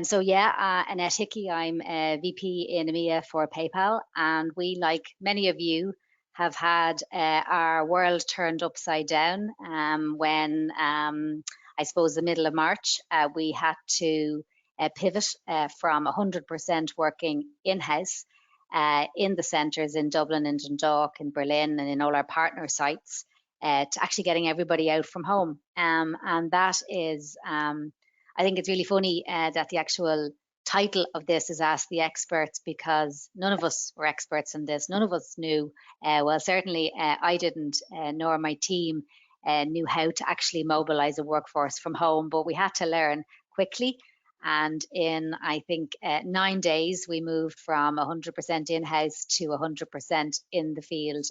So yeah, Annette Hickey, I'm a VP in EMEA for PayPal, and we, like many of you, have had our world turned upside down when I suppose the middle of March we had to pivot from 100% working in-house in the centres in Dublin, in Dundalk, in Berlin, and in all our partner sites to actually getting everybody out from home. And that is I think it's really funny that the actual title of this is Ask the Experts, because none of us were experts in this. None of us knew. Well, certainly I didn't, nor my team knew how to actually mobilize a workforce from home, but we had to learn quickly. And in, I think, 9 days, we moved from 100% in-house to 100% in the field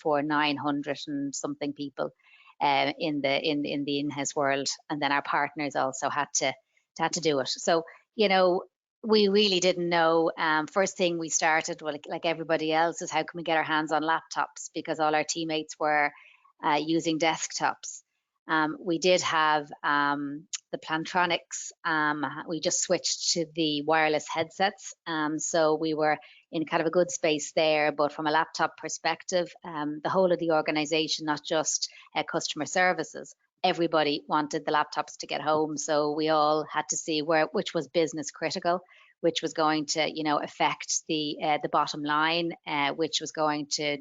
for 900 and something people in the in-house world, and then our partners also had to do it. So we really didn't know. First thing we started, well, like everybody else, is how can we get our hands on laptops, because all our teammates were using desktops. We did have the Plantronics. We just switched to the wireless headsets, so we were in kind of a good space there. But from a laptop perspective, the whole of the organization, not just customer services, everybody wanted the laptops to get home. So we all had to see which was business critical, which was going to affect the bottom line, which was going to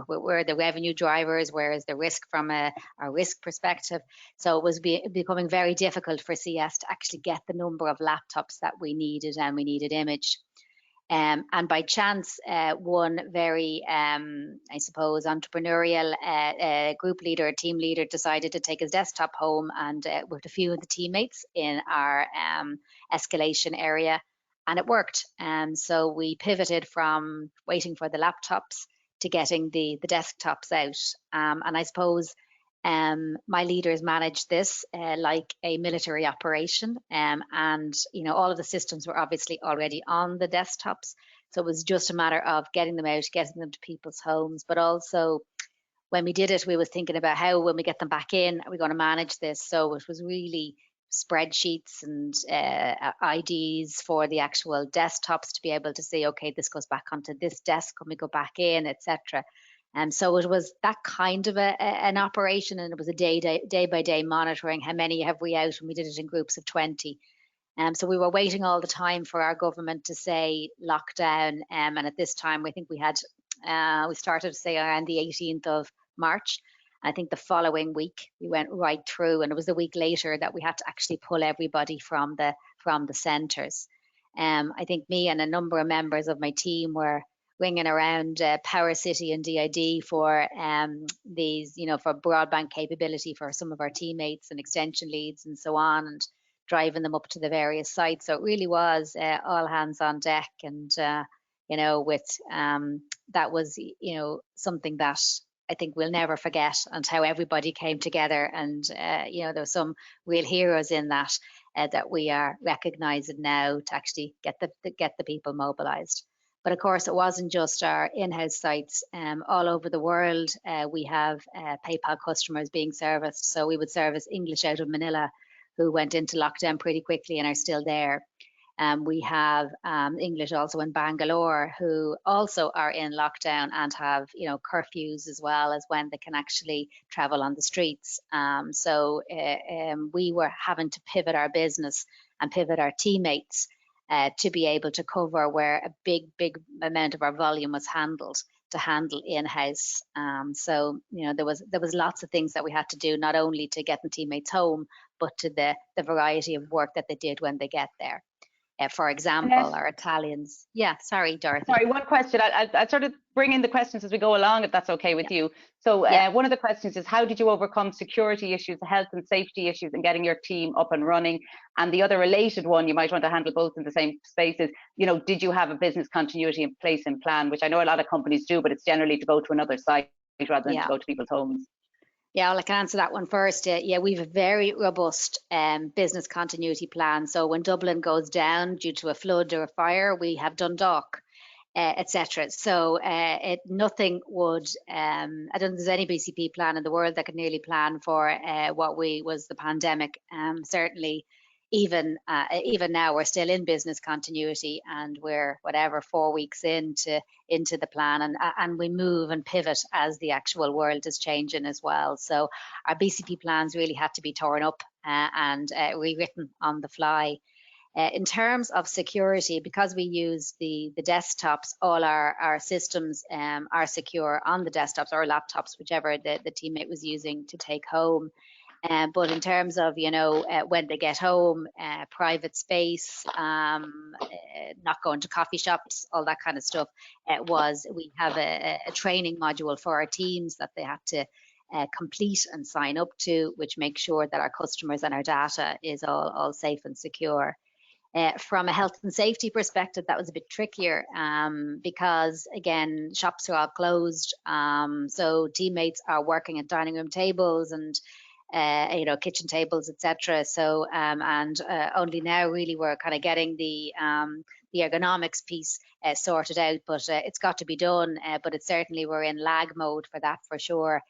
where are the revenue drivers, where is the risk from a risk perspective. So it was becoming very difficult for CS to actually get the number of laptops that we needed, and we needed imaged. And by chance, one very, I suppose, entrepreneurial group leader, team leader, decided to take his desktop home, and with a few of the teammates in our escalation area, and it worked. So we pivoted from waiting for the laptops to getting the desktops out. And I suppose my leaders managed this like a military operation, and all of the systems were obviously already on the desktops, so it was just a matter of getting them out, getting them to people's homes. But also, when we did it, we was thinking about how, when we get them back in, are we going to manage this? So it was really spreadsheets and IDs for the actual desktops to be able to say, okay, this goes back onto this desk when we go back in, etc. And so it was that kind of an operation, and it was a day by day monitoring. How many have we out? And we did it in groups of 20. So we were waiting all the time for our government to say lockdown. And at this time, I think we started to say around the 18th of March. I think the following week we went right through, and it was a week later that we had to actually pull everybody from the centres. I think me and a number of members of my team were ringing around Power City and DID for these, for broadband capability for some of our teammates and extension leads and so on, and driving them up to the various sites. So it really was all hands on deck, and with that was something that I think we'll never forget, and how everybody came together. And there were some real heroes in that that we are recognising now to actually get the people mobilised. But of course, it wasn't just our in-house sites. All over the world, we have PayPal customers being serviced. So we would service English out of Manila, who went into lockdown pretty quickly and are still there. We have English also in Bangalore, who also are in lockdown and have curfews, as well as when they can actually travel on the streets. So we were having to pivot our business and pivot our teammates to be able to cover where a big amount of our volume was handled in-house. So there was lots of things that we had to do, not only to get the teammates home, but to the variety of work that they did when they get there. For example, Annette, our Italians. Yeah, sorry, Dorothy. Sorry, one question. I'll sort of bring in the questions as we go along, if that's okay with you. So one of the questions is, how did you overcome security issues, health and safety issues, and getting your team up and running? And the other related one, you might want to handle both in the same spaces. Did you have a business continuity in place and plan, which I know a lot of companies do, but it's generally to go to another site rather than to go to people's homes. Yeah, well, I can answer that one first. Yeah, we have a very robust business continuity plan. So when Dublin goes down due to a flood or a fire, we have Dundalk, etc. So nothing would, I don't think there's any BCP plan in the world that could nearly plan for what was the pandemic. Certainly, even now we're still in business continuity, and we're 4 weeks into the plan, and we move and pivot as the actual world is changing as well. So our BCP plans really had to be torn up and rewritten on the fly. In terms of security, because we use the desktops, all our systems are secure on the desktops or laptops, whichever the teammate was using to take home. But in terms of, when they get home, private space, not going to coffee shops, all that kind of stuff, we have a training module for our teams that they have to complete and sign up to, which makes sure that our customers and our data is all safe and secure. From a health and safety perspective, that was a bit trickier because, again, shops are all closed. So teammates are working at dining room tables and kitchen tables, etc. So only now really we're kind of getting the ergonomics piece sorted out, but it's got to be done. But it's certainly, we're in lag mode for that for sure,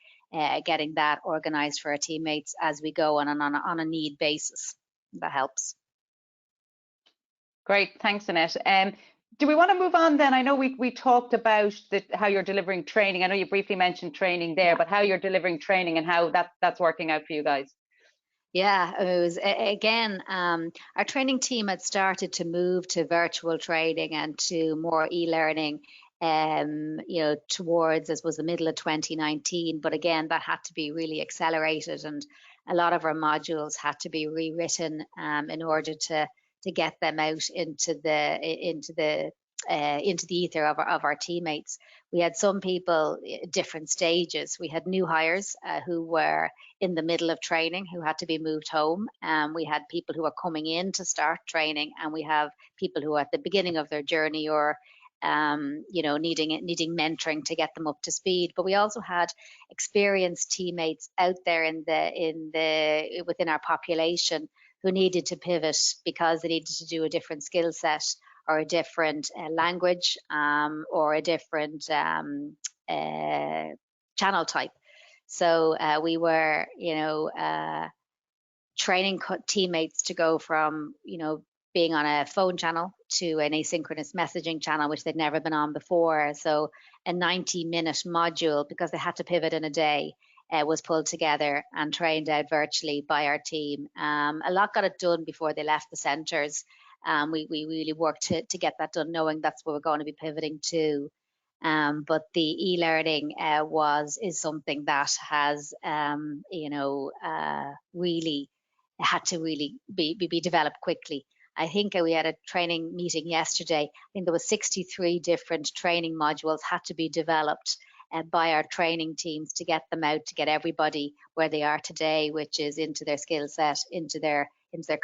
getting that organised for our teammates as we go on a need basis. That helps. Great, thanks, Annette. Do we want to move on then? I know we talked about how you're delivering training. I know you briefly mentioned training there, but how you're delivering training and how that's working out for you guys. Yeah, it was, again, our training team had started to move to virtual training and to more e-learning, towards, I suppose, the middle of 2019. But again, that had to be really accelerated, and a lot of our modules had to be rewritten in order to get them out into the ether of our teammates. We had some people at different stages. We had new hires who were in the middle of training who had to be moved home. We had people who are coming in to start training, and we have people who are at the beginning of their journey or needing mentoring to get them up to speed. But we also had experienced teammates out there within our population who needed to pivot because they needed to do a different skill set or a different language or a different channel type. So we were, training teammates to go from, being on a phone channel to an asynchronous messaging channel, which they'd never been on before. So a 90-minute module, because they had to pivot in a day, was pulled together and trained out virtually by our team. A lot got it done before they left the centres. We really worked to get that done, knowing that's where we're going to be pivoting to. But the e-learning is something that has, really had to really be developed quickly. I think we had a training meeting yesterday. I think there was 63 different training modules had to be developed by our training teams to get them out, to get everybody where they are today, which is into their skill set, into their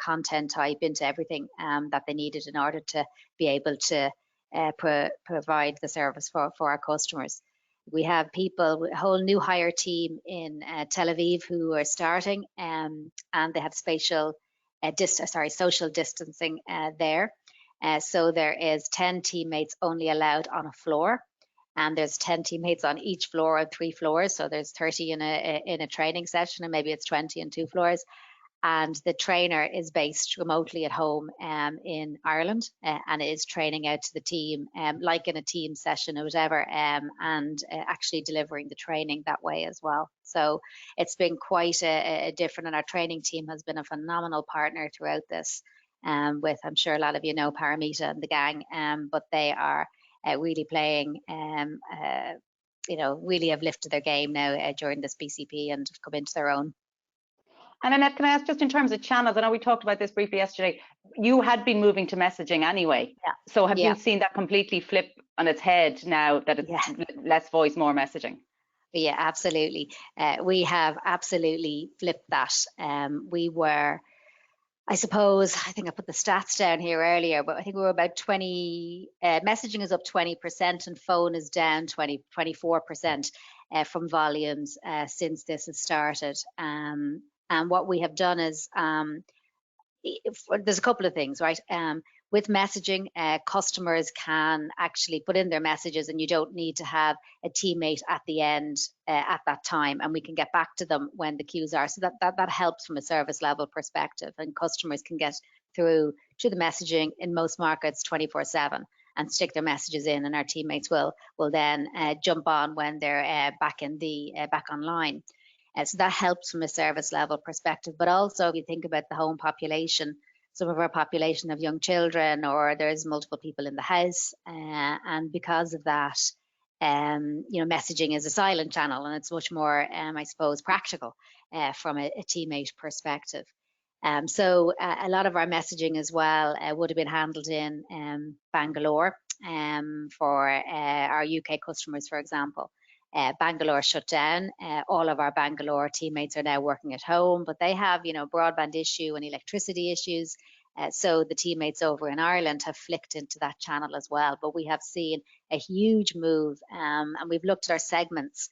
content type, into everything that they needed in order to be able to provide the service for our customers. We have people, a whole new hire team in Tel Aviv who are starting, and they have social distancing there. So there is 10 teammates only allowed on a floor, and there's 10 teammates on each floor of 3 floors. So there's 30 in a training session, and maybe it's 20 in 2 floors. And the trainer is based remotely at home in Ireland and is training out to the team, like in a team session or whatever, and actually delivering the training that way as well. So it's been quite a different, and our training team has been a phenomenal partner throughout this, with, I'm sure a lot of you know Paramita and the gang, but they are really playing, really have lifted their game now during this BCP and have come into their own. And Annette, can I ask, just in terms of channels, I know we talked about this briefly yesterday, you had been moving to messaging anyway. Yeah. So have you seen that completely flip on its head now that it's less voice, more messaging? Yeah, absolutely. We have absolutely flipped that. We were, I suppose, I think I put the stats down here earlier, but I think we were about 20, messaging is up 20% and phone is down 24% from volumes since this has started. And what we have done is, there's a couple of things, right? With messaging, customers can actually put in their messages, and you don't need to have a teammate at the end at that time, and we can get back to them when the queues are. So that helps from a service level perspective, and customers can get through to the messaging in most markets 24/7 and stick their messages in, and our teammates will then jump on when they're back online. So that helps from a service level perspective. But also, if you think about the home population, some of our population have young children, or there's multiple people in the house, and because of that, messaging is a silent channel, and it's much more, I suppose, practical from a teammate perspective. So a lot of our messaging as well would have been handled in Bangalore for our UK customers, for example. Bangalore shut down. All of our Bangalore teammates are now working at home, but they have, broadband issue and electricity issues. So the teammates over in Ireland have flicked into that channel as well. But we have seen a huge move, and we've looked at our segments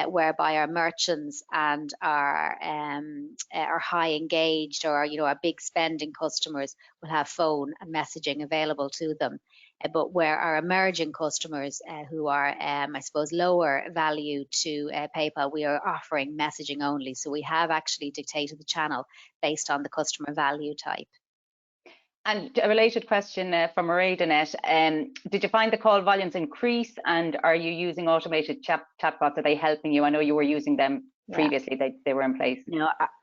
whereby our merchants and our high engaged, or our big spending customers will have phone and messaging available to them. But where our emerging customers who are, I suppose, lower value to PayPal, we are offering messaging only. So we have actually dictated the channel based on the customer value type. And a related question from Mairead, Annette, did you find the call volumes increase, and are you using automated chatbots? Are they helping you? I know you were using them previously, they were in place.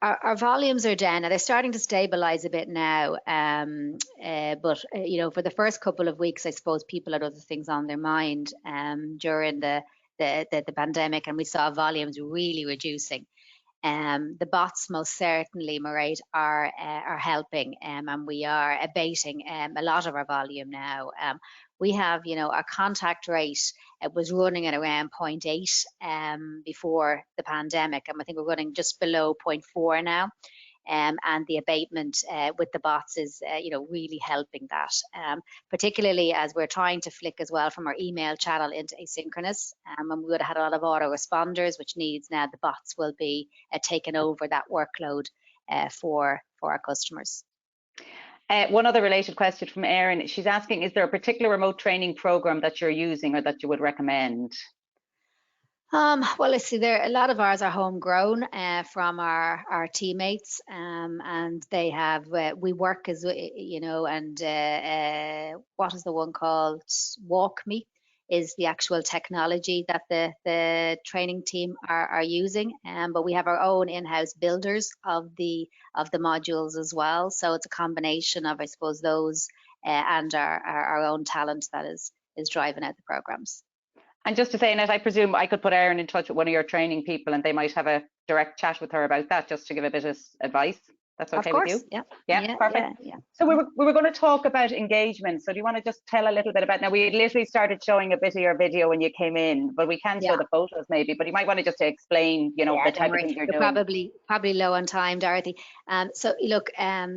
Our volumes are down. Now, they're starting to stabilize a bit now. But, for the first couple of weeks, I suppose people had other things on their mind during the pandemic, and we saw volumes really reducing. The bots most certainly, Mairead, are helping, and we are abating a lot of our volume now. We have, our contact rate was running at around 0.8 before the pandemic, and I think we're running just below 0.4 now. And the abatement with the bots is, really helping that, particularly as we're trying to flick as well from our email channel into asynchronous. And we would have had a lot of autoresponders, which needs now the bots will be taking over that workload for our customers. One other related question from Erin. She's asking, is there a particular remote training program that you're using or that you would recommend? Well, let's see, a lot of ours are homegrown from our teammates, and they have, we work as, and what is the one called? WalkMe is the actual technology that the training team are using, but we have our own in-house builders of the modules as well. So it's a combination of, I suppose, those and our own talent that is driving out the programs. And just to say, Annette, I presume I could put Erin in touch with one of your training people, and they might have a direct chat with her about that, just to give a bit of advice. That's okay with you? Yeah, perfect. Yeah. So we were going to talk about engagement. So do you want to just tell a little bit about, now we literally started showing a bit of your video when you came in, but we can show the photos maybe, but you might want to just explain, the type of things you're doing. Probably low on time, Dorothy. So look,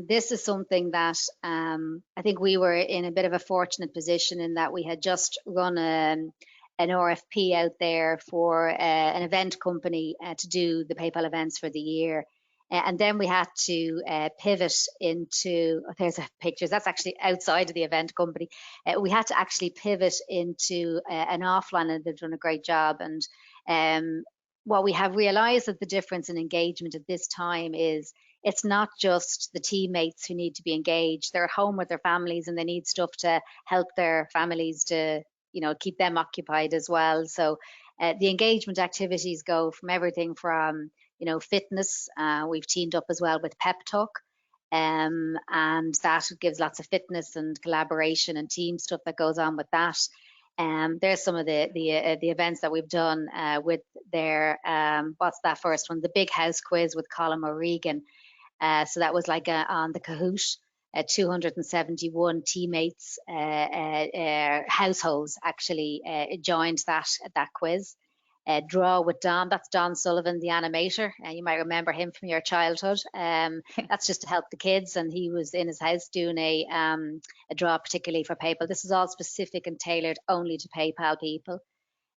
this is something that I think we were in a bit of a fortunate position in that we had just run an RFP out there for an event company to do the PayPal events for the year. And then we had to pivot into, there's pictures, that's actually outside of the event company. We had to actually pivot into an offline, and they've done a great job. And what we have realized that the difference in engagement at this time is it's not just the teammates who need to be engaged. They're at home with their families, and they need stuff to help their families to keep them occupied as well. So the engagement activities go from everything from, fitness. We've teamed up as well with Pep Talk, and that gives lots of fitness and collaboration and team stuff that goes on with that. There's some of the events that we've done with their, what's that first one? The Big House Quiz with Colin O'Regan. So that was like on the Kahoot. 271 teammates, households actually joined that quiz. Draw with Don, that's Don Sullivan, the animator. You might remember him from your childhood. That's just to help the kids, and he was in his house doing a draw particularly for PayPal. This is all specific and tailored only to PayPal people.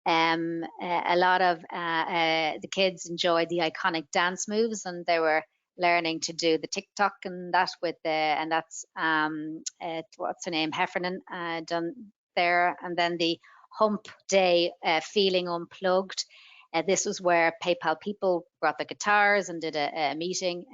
A lot of the kids enjoyed the iconic dance moves, and they were learning to do the TikTok and that with the, and that's what's her name, Heffernan, done there, and then the Hump Day Feeling Unplugged. This was where PayPal people brought the guitars and did a meeting.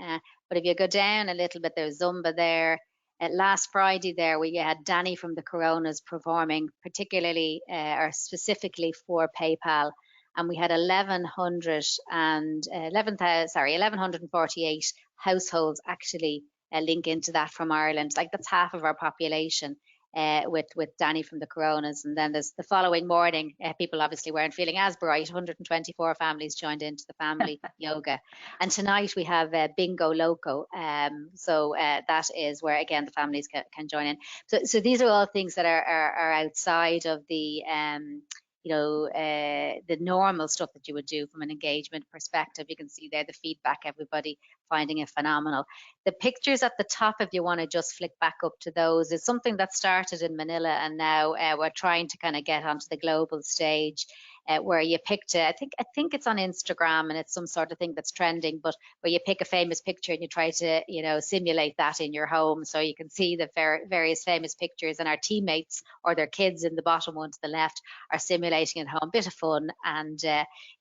But if you go down a little bit, there's Zumba there. Last Friday there, we had Danny from the Coronas performing, particularly or specifically for PayPal. And we had 1,148 households actually link into that from Ireland. Like that's half of our population. With Danny from the Coronas, and then there's the following morning, people obviously weren't feeling as bright. 124 families joined into the family yoga, and tonight we have Bingo Loco. So that is where again the families can join in. So these are all things that are outside of the the normal stuff that you would do from an engagement perspective. You can see there the feedback, everybody finding it phenomenal. The pictures at the top, if you want to just flick back up to those, is something that started in Manila, and now we're trying to kind of get onto the global stage. Where you picked I think it's on Instagram, and it's some sort of thing that's trending, but where you pick a famous picture and you try to simulate that in your home, so you can see the various famous pictures, and our teammates or their kids in the bottom one to the left are simulating at home. Bit of fun, and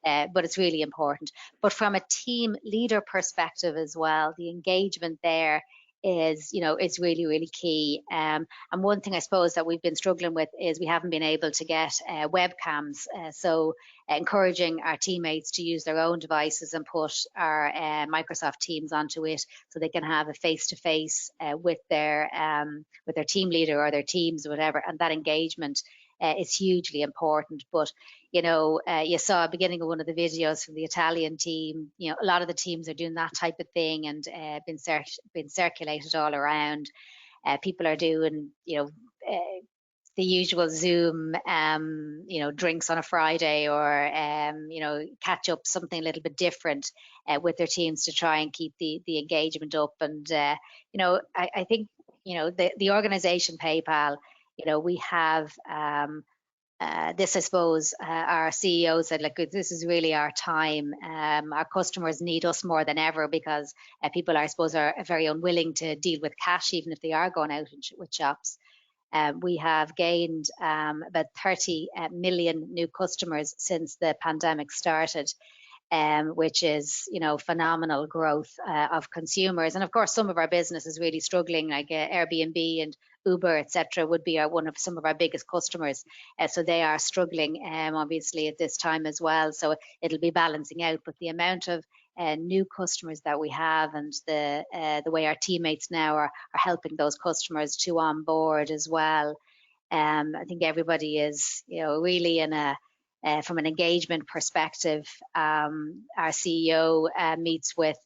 but it's really important. But from a team leader perspective as well, the engagement there is it's really key. And one thing I suppose that we've been struggling with is we haven't been able to get webcams, so encouraging our teammates to use their own devices and put our Microsoft Teams onto it, so they can have a face-to-face with their team leader or their teams or whatever, and that engagement is hugely important. But you saw at the beginning of one of the videos from the Italian team, a lot of the teams are doing that type of thing, and been circulated all around. People are doing the usual Zoom drinks on a Friday, or catch up something a little bit different with their teams to try and keep the engagement up. And I think the organization PayPal, we have this, I suppose, our CEO said, like, this is really our time. Our customers need us more than ever, because people, I suppose, are very unwilling to deal with cash, even if they are going out with shops. We have gained about 30 million new customers since the pandemic started, which is phenomenal growth of consumers. And of course, some of our business is really struggling, like Airbnb and Uber, etc., would be some of our biggest customers. So they are struggling, obviously, at this time as well. So it'll be balancing out. But the amount of new customers that we have, and the way our teammates now are helping those customers to onboard as well. I think everybody is really in a from an engagement perspective. Our CEO meets with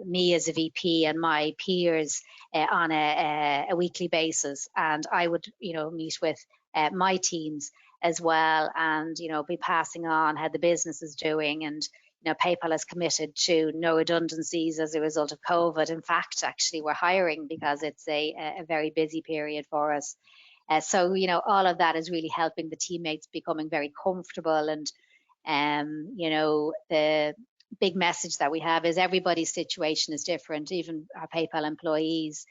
me as a VP and my peers on a weekly basis, and I would meet with my teams as well, and be passing on how the business is doing. And PayPal has committed to no redundancies as a result of COVID. In fact, actually, we're hiring because it's a very busy period for us. So all of that is really helping the teammates becoming very comfortable. And the big message that we have is everybody's situation is different. Even our PayPal employees,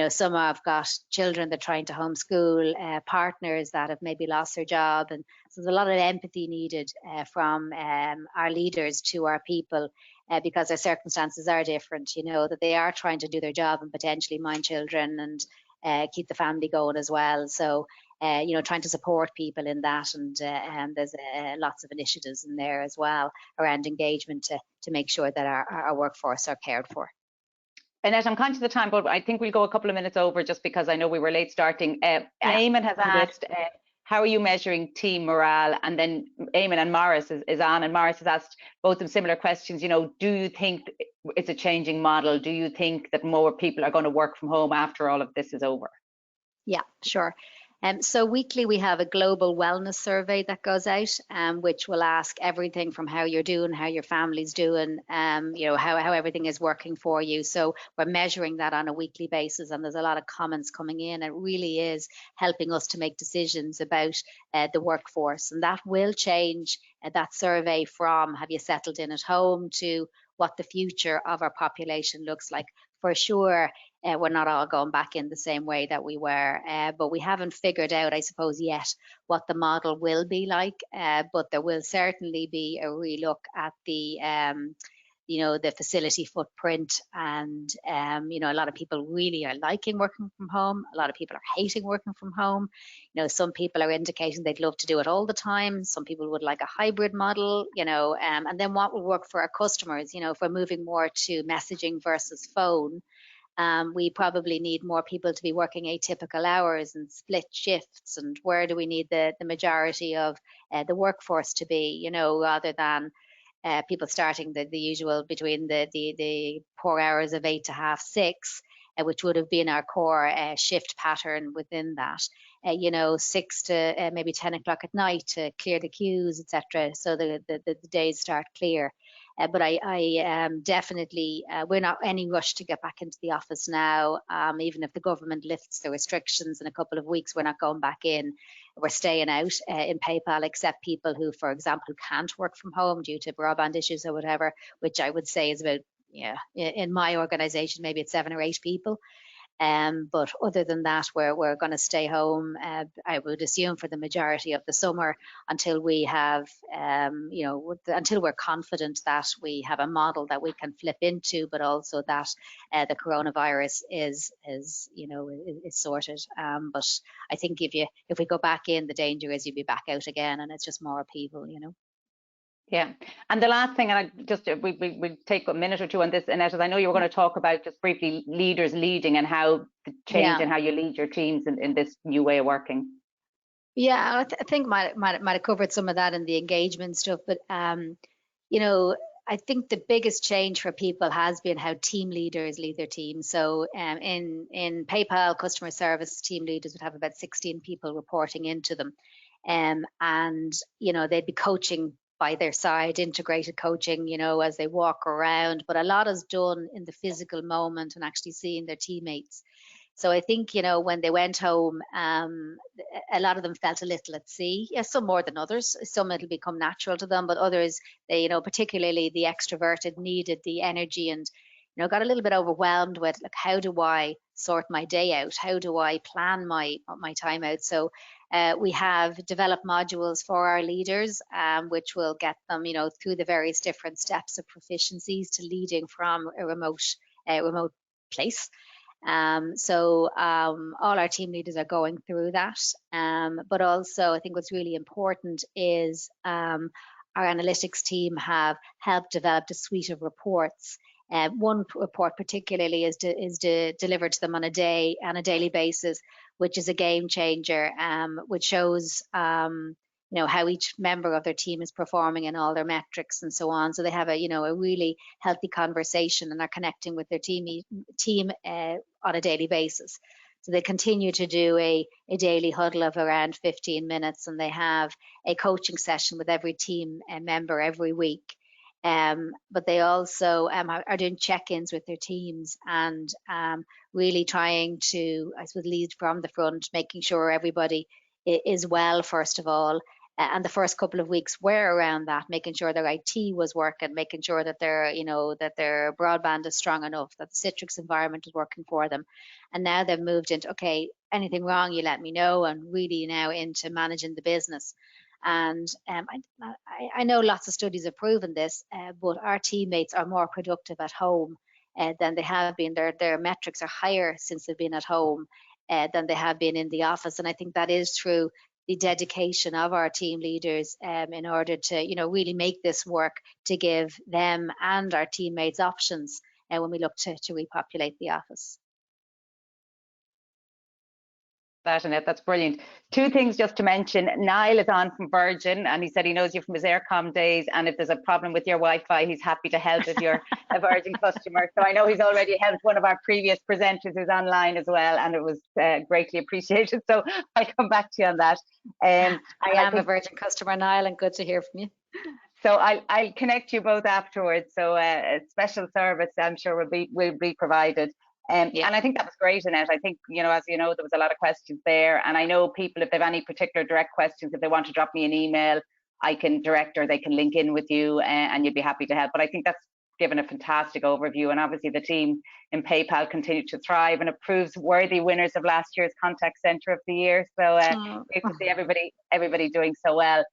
some have got children that are trying to homeschool, partners that have maybe lost their job, and so there's a lot of empathy needed from our leaders to our people, because their circumstances are different. That they are trying to do their job and potentially mind children and keep the family going as well. So trying to support people in that, and there's lots of initiatives in there as well around engagement to make sure that our workforce are cared for. Annette, I'm conscious of the time, but I think we'll go a couple of minutes over just because I know we were late starting. Eamon has asked, how are you measuring team morale? And then Eamon and Morris is on, and Morris has asked both of them similar questions. Do you think it's a changing model? Do you think that more people are going to work from home after all of this is over? Yeah, sure. So weekly we have a global wellness survey that goes out, which will ask everything from how you're doing, how your family's doing, how everything is working for you. So we're measuring that on a weekly basis, and there's a lot of comments coming in. It really is helping us to make decisions about the workforce, and that will change that survey from have you settled in at home to what the future of our population looks like. For sure, we're not all going back in the same way that we were, but we haven't figured out, I suppose, yet what the model will be like. But there will certainly be a relook at the the facility footprint, and a lot of people really are liking working from home. A lot of people are hating working from home. Some people are indicating they'd love to do it all the time. Some people would like a hybrid model, and then what will work for our customers. If we're moving more to messaging versus phone, we probably need more people to be working atypical hours and split shifts. And where do we need the majority of the workforce to be, rather than people starting the usual between the core hours of 8 to half 6, which would have been our core shift pattern within that. 6 to maybe 10 o'clock at night to clear the queues, etc. So the days start clear. But I definitely, we're not any rush to get back into the office now. Even if the government lifts the restrictions in a couple of weeks, we're not going back in. We're staying out in PayPal, except people who, for example, can't work from home due to broadband issues or whatever, which I would say is about, in my organization, maybe it's 7 or 8 people. But other than that, we're going to stay home, I would assume, for the majority of the summer until we have, until we're confident that we have a model that we can flip into, but also that the coronavirus is sorted. But I think if we go back in, the danger is you'd be back out again, and it's just more people, Yeah, and the last thing, and I just we take a minute or two on this, Annette, as I know you were going to talk about just briefly leaders leading and how the change and how you lead your teams in this new way of working. Yeah, I think might have covered some of that in the engagement stuff, but I think the biggest change for people has been how team leaders lead their teams. So in PayPal, customer service team leaders would have about 16 people reporting into them, and they'd be coaching by their side, integrated coaching, as they walk around. But a lot is done in the physical moment and actually seeing their teammates. So I think, when they went home, a lot of them felt a little at sea. Yes, some more than others. Some it'll become natural to them, but others, they, particularly the extroverted, needed the energy and, got a little bit overwhelmed with, like, how do I sort my day out? How do I plan my time out? So we have developed modules for our leaders, which will get them, through the various different steps of proficiencies to leading from a remote place. So all our team leaders are going through that. But also, I think what's really important is our analytics team have helped develop a suite of reports. One report particularly is delivered to them on a daily basis, which is a game changer, which shows how each member of their team is performing in all their metrics and so on. So they have a really healthy conversation and are connecting with their team on a daily basis. So they continue to do a daily huddle of around 15 minutes, and they have a coaching session with every team member every week. But they also are doing check-ins with their teams and really trying to, I suppose, lead from the front, making sure everybody is well, first of all. And the first couple of weeks were around that, making sure their IT was working, making sure that their broadband is strong enough, that the Citrix environment is working for them. And now they've moved into, okay, anything wrong, you let me know, and really now into managing the business. And I know lots of studies have proven this, but our teammates are more productive at home than they have been. Their metrics are higher since they've been at home than they have been in the office. And I think that is through the dedication of our team leaders in order to, really make this work, to give them and our teammates options when we look to repopulate the office. That, Annette, that's brilliant. 2 things just to mention. Niall is on from Virgin, and he said he knows you from his Aircom days, and if there's a problem with your Wi-Fi, he's happy to help if you're a Virgin customer. So I know he's already helped one of our previous presenters who's online as well, and it was greatly appreciated. So I'll come back to you on that. I am a Virgin customer, Niall, and good to hear from you. So I'll connect you both afterwards. So a special service, I'm sure, will be provided. And I think that was great, Annette. I think, as you know, there was a lot of questions there. And I know people, if they have any particular direct questions, if they want to drop me an email, I can direct, or they can link in with you, and you'd be happy to help. But I think that's given a fantastic overview, and obviously the team in PayPal continue to thrive, and it proves worthy winners of last year's Contact Center of the Year. So great to see everybody doing so well.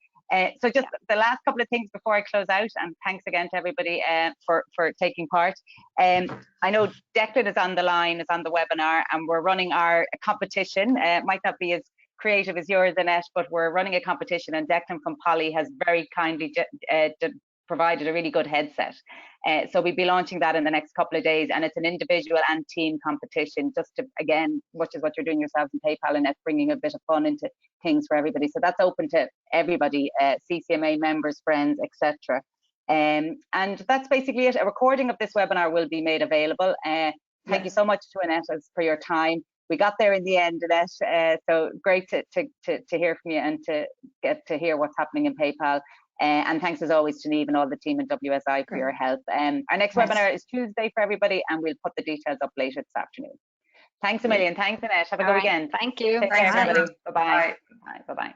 So just the last couple of things before I close out, and thanks again to everybody for taking part. I know Declan is on the line, is on the webinar, and we're running our competition. It might not be as creative as yours, Annette, but we're running a competition, and Declan from Poly has very kindly provided a really good headset. So we'll be launching that in the next couple of days, and it's an individual and team competition, just to, again, which is what you're doing yourselves in PayPal, and that's bringing a bit of fun into things for everybody. So that's open to everybody, CCMA members, friends, etc. And that's basically it. A recording of this webinar will be made available. Thank you so much to Annette for your time. We got there in the end, Annette. So great to hear from you and to get to hear what's happening in PayPal. And thanks as always to Niamh and all the team in WSI for your help. Our next webinar is Tuesday for everybody, and we'll put the details up later this afternoon. Thanks a million. Thanks, Annette. Have a good weekend. Thank you. Take care, everybody. Bye-bye. Bye-bye.